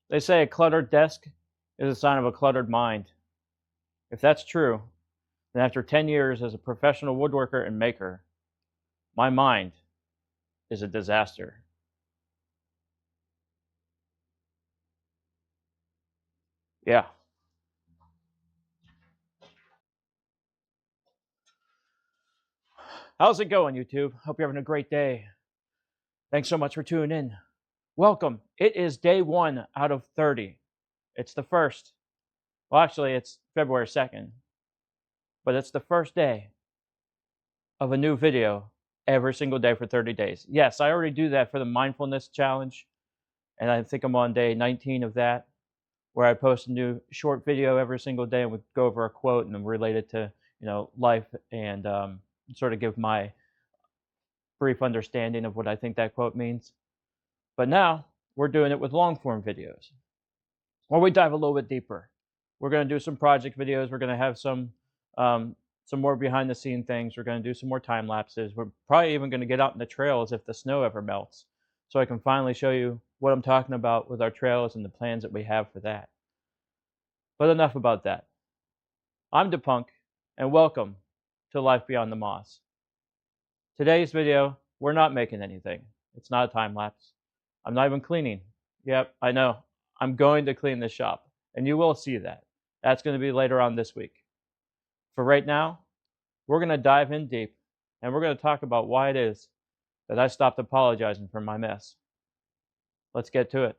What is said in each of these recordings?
They say a cluttered desk is a sign of a cluttered mind. If that's true, then after 10 years as a professional woodworker and maker, my mind is a disaster. Yeah. How's it going, YouTube? Hope you're having a great day. Thanks so much for tuning in. Welcome. It is day 1 out of 30. It's the first. Well, actually, it's February 2nd, but it's the first day of a new video every single day for 30 days. Yes, I already do that for the mindfulness challenge, and I think I'm on day 19 of that, where I post a new short video every single day and we go over a quote and relate it to life and sort of give my brief understanding of what I think that quote means. But now we're doing it with long form videos, where we dive a little bit deeper. We're going to do some project videos. We're going to have some more behind the scene things. We're going to do some more time lapses. We're probably even going to get out in the trails if the snow ever melts, so I can finally show you what I'm talking about with our trails and the plans that we have for that. But enough about that. I'm DePunk, and welcome to Life Beyond the Moss. Today's video, we're not making anything. It's not a time lapse. I'm not even cleaning. Yep, I know. I'm going to clean this shop, and you will see that. That's going to be later on this week. For right now, we're going to dive in deep, and we're going to talk about why it is that I stopped apologizing for my mess. Let's get to it.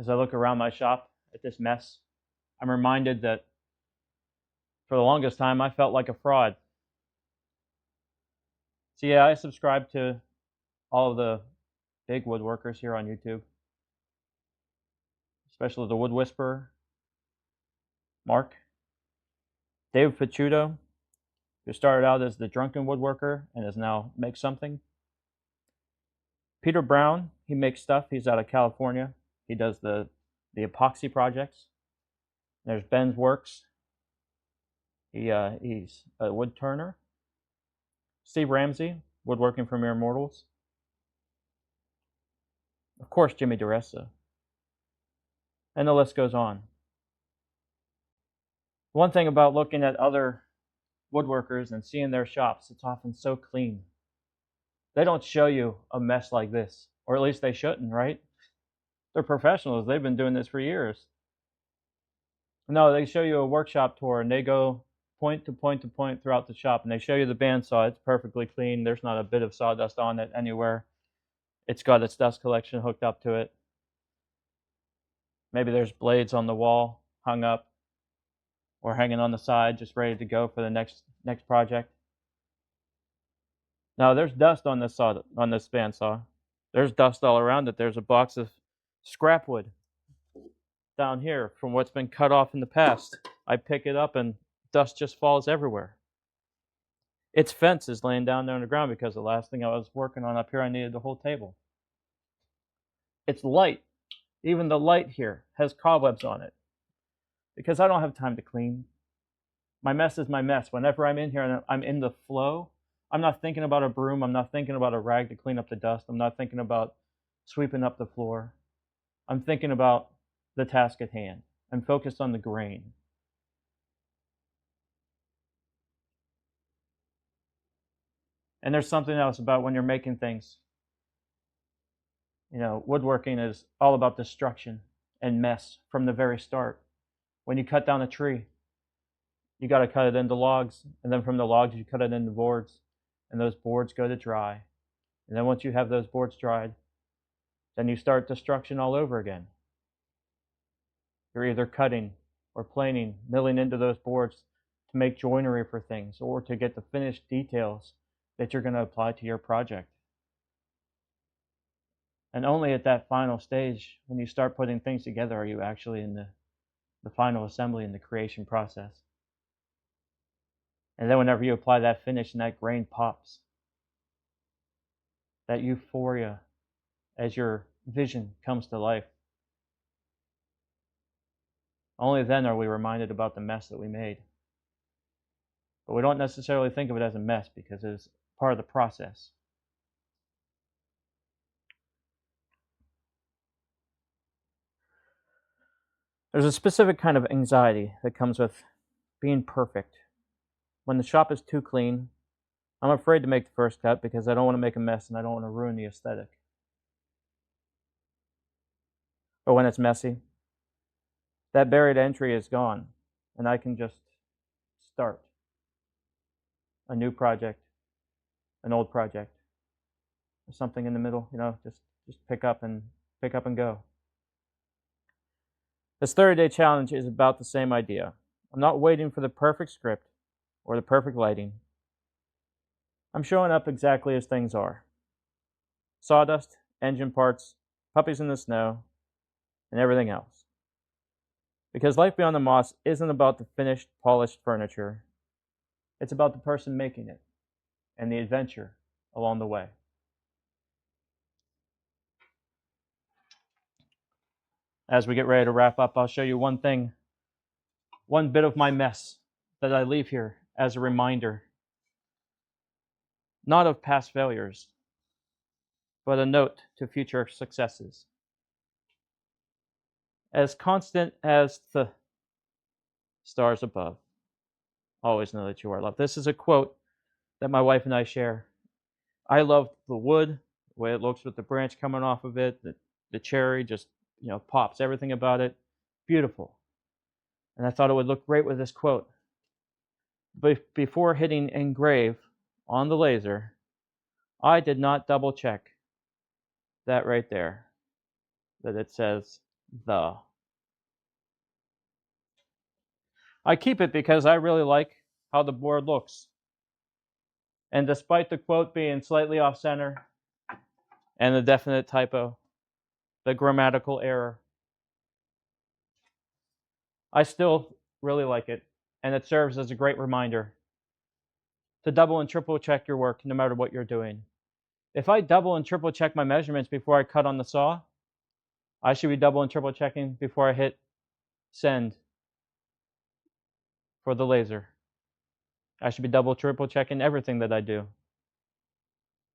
As I look around my shop at this mess, I'm reminded that for the longest time I felt like a fraud. So yeah, I subscribe to all of the big woodworkers here on YouTube, especially the Wood Whisperer, Mark, Dave Picciuto, who started out as the drunken woodworker and is now makes something. Peter Brown, he makes stuff. He's out of California. He does the epoxy projects. There's Ben's Works. He's a wood turner. Steve Ramsey, woodworking for mere mortals. Of course, Jimmy DeRessa. And the list goes on. One thing about looking at other woodworkers and seeing their shops, it's often so clean. They don't show you a mess like this, or at least they shouldn't, right? They're professionals. They've been doing this for years. No, they show you a workshop tour and they go point to point to point throughout the shop, and they show you the bandsaw. It's perfectly clean. There's not a bit of sawdust on it anywhere. It's got its dust collection hooked up to it. Maybe there's blades on the wall hung up or hanging on the side, just ready to go for the next project. Now there's dust on this bandsaw. There's dust all around it. There's a box of scrap wood down here from what's been cut off in the past. I pick it up and dust just falls everywhere. Its fence is laying down there on the ground because the last thing I was working on up here, I needed the whole table. It's light. Even the light here has cobwebs on it because I don't have time to clean. My mess is my mess. Whenever I'm in here and I'm in the flow, I'm not thinking about a broom. I'm not thinking about a rag to clean up the dust. I'm not thinking about sweeping up the floor. I'm thinking about the task at hand. I'm focused on the grain. And there's something else about when you're making things. Woodworking is all about destruction and mess from the very start. When you cut down a tree, you got to cut it into logs, and then from the logs you cut it into boards, and those boards go to dry. And then once you have those boards dried, then you start destruction all over again. You're either cutting or planing, milling into those boards to make joinery for things or to get the finished details that you're going to apply to your project. And only at that final stage, when you start putting things together, are you actually in the final assembly and the creation process. And then whenever you apply that finish and that grain pops, that euphoria as your vision comes to life, only then are we reminded about the mess that we made. But we don't necessarily think of it as a mess because it is part of the process. There's a specific kind of anxiety that comes with being perfect. When the shop is too clean, I'm afraid to make the first cut because I don't want to make a mess and I don't want to ruin the aesthetic. But when it's messy, that buried entry is gone and I can just start a new project, an old project, or something in the middle, just pick up and go. This 30-day challenge is about the same idea. I'm not waiting for the perfect script or the perfect lighting. I'm showing up exactly as things are. Sawdust, engine parts, puppies in the snow, and everything else. Because life beyond the moss isn't about the finished, polished furniture. It's about the person making it and the adventure along the way. As we get ready to wrap up, I'll show you one bit of my mess that I leave here as a reminder, not of past failures, but a note to future successes. As constant as the stars above, always know that you are loved. This is a quote that my wife and I share. I love the wood, the way it looks with the branch coming off of it, the cherry just pops, everything about it, beautiful. And I thought it would look great with this quote. Before hitting engrave on the laser, I did not double check that right there, that it says the. I keep it because I really like how the board looks. And despite the quote being slightly off center and the definite typo, the grammatical error, I still really like it, and it serves as a great reminder to double and triple check your work no matter what you're doing. If I double and triple check my measurements before I cut on the saw, I should be double and triple checking before I hit send for the laser. I should be double, triple checking everything that I do.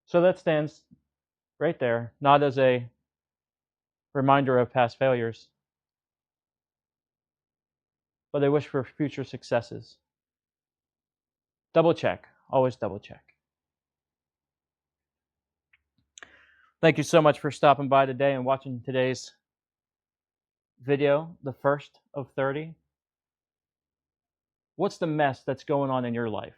So that stands right there, not as a reminder of past failures, but I wish for future successes. Double check, always double check. Thank you so much for stopping by today and watching today's video, the first of 30. What's the mess that's going on in your life?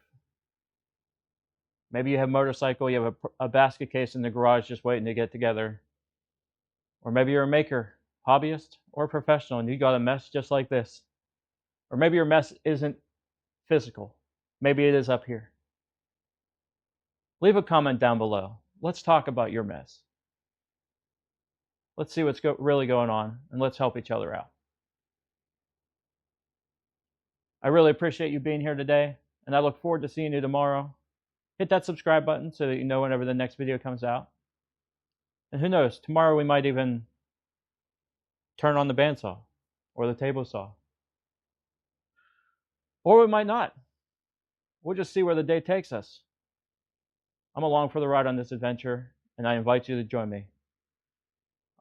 Maybe you have a motorcycle, you have a basket case in the garage just waiting to get together. Or maybe you're a maker, hobbyist, or professional, and you got a mess just like this. Or maybe your mess isn't physical. Maybe it is up here. Leave a comment down below. Let's talk about your mess. Let's see what's really going on, and let's help each other out. I really appreciate you being here today, and I look forward to seeing you tomorrow. Hit that subscribe button so that you know whenever the next video comes out. And who knows, tomorrow we might even turn on the bandsaw or the table saw. Or we might not. We'll just see where the day takes us. I'm along for the ride on this adventure, and I invite you to join me.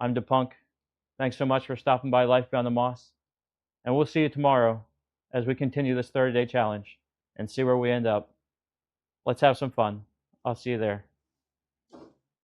I'm DePunk. Thanks so much for stopping by Life Beyond the Moss, and we'll see you tomorrow as we continue this 30-day challenge and see where we end up. Let's have some fun. I'll see you there.